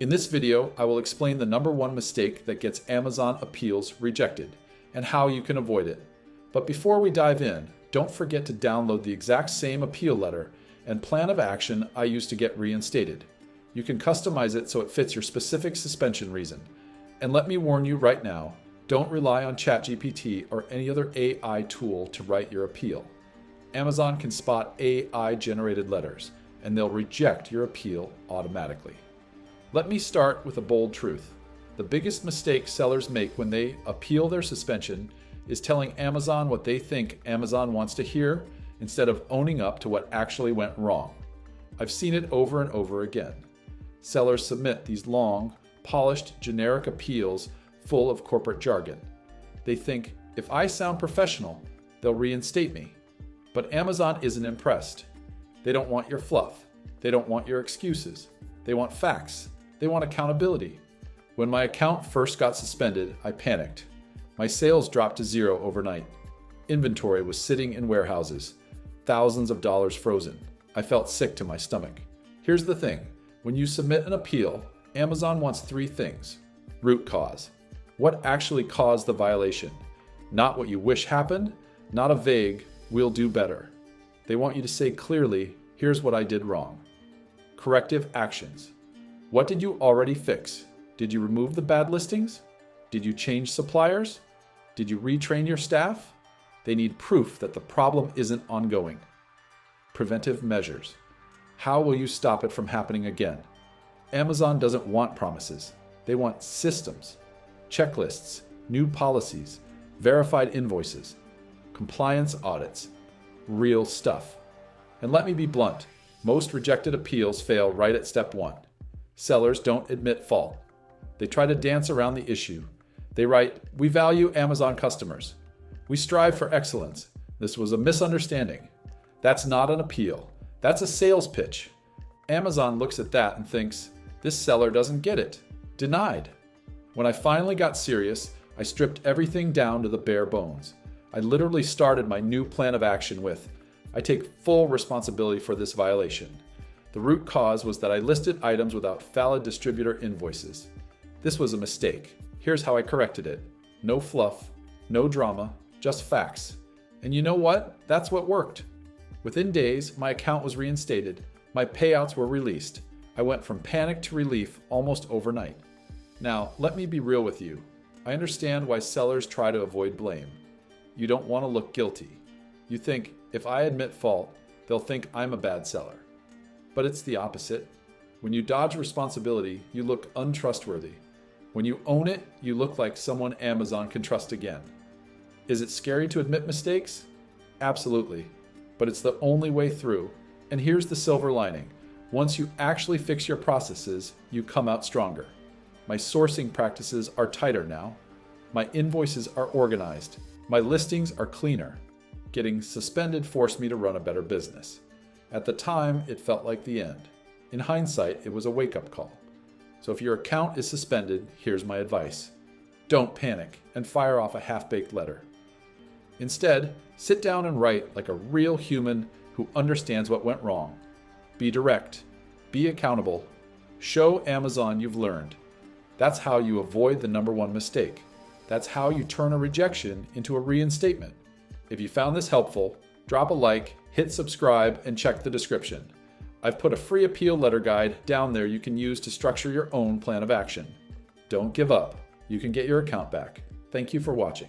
In this video, I will explain the number one mistake that gets Amazon appeals rejected and how you can avoid it. But before we dive in, don't forget to download the exact same appeal letter and plan of action I used to get reinstated. You can customize it so it fits your specific suspension reason. And let me warn you right now, don't rely on ChatGPT or any other AI tool to write your appeal. Amazon can spot AI-generated letters, and they'll reject your appeal automatically. Let me start with a bold truth. The biggest mistake sellers make when they appeal their suspension is telling Amazon what they think Amazon wants to hear instead of owning up to what actually went wrong. I've seen it over and over again. Sellers submit these long, polished, generic appeals full of corporate jargon. They think, if I sound professional, they'll reinstate me. But Amazon isn't impressed. They don't want your fluff. They don't want your excuses. They want facts. They want accountability. When my account first got suspended, I panicked. My sales dropped to zero overnight. Inventory was sitting in warehouses. Thousands of dollars frozen. I felt sick to my stomach. Here's the thing. When you submit an appeal, Amazon wants three things. Root cause. What actually caused the violation? Not what you wish happened, not a vague, we'll do better. They want you to say clearly, here's what I did wrong. Corrective actions. What did you already fix? Did you remove the bad listings? Did you change suppliers? Did you retrain your staff? They need proof that the problem isn't ongoing. Preventive measures. How will you stop it from happening again? Amazon doesn't want promises. They want systems, checklists, new policies, verified invoices, compliance audits, real stuff. And let me be blunt, most rejected appeals fail right at step one. Sellers don't admit fault. They try to dance around the issue. They write, "We value Amazon customers. We strive for excellence. This was a misunderstanding." That's not an appeal. That's a sales pitch. Amazon looks at that and thinks, this seller doesn't get it. Denied. When I finally got serious, I stripped everything down to the bare bones. I literally started my new plan of action with, I take full responsibility for this violation. The root cause was that I listed items without valid distributor invoices. This was a mistake. Here's how I corrected it. No fluff, no drama, just facts. And you know what? That's what worked. Within days, my account was reinstated. My payouts were released. I went from panic to relief almost overnight. Now, let me be real with you. I understand why sellers try to avoid blame. You don't want to look guilty. You think, if I admit fault, they'll think I'm a bad seller. But it's the opposite. When you dodge responsibility, you look untrustworthy. When you own it, you look like someone Amazon can trust again. Is it scary to admit mistakes? Absolutely. But it's the only way through. And here's the silver lining. Once you actually fix your processes, you come out stronger. My sourcing practices are tighter now. My invoices are organized. My listings are cleaner. Getting suspended forced me to run a better business. At the time, it felt like the end. In hindsight, it was a wake-up call. So if your account is suspended, here's my advice. Don't panic and fire off a half-baked letter. Instead, sit down and write like a real human who understands what went wrong. Be direct. Be accountable. Show Amazon you've learned. That's how you avoid the number one mistake. That's how you turn a rejection into a reinstatement. If you found this helpful, drop a like, hit subscribe, and check the description. I've put a free appeal letter guide down there you can use to structure your own plan of action. Don't give up. You can get your account back. Thank you for watching.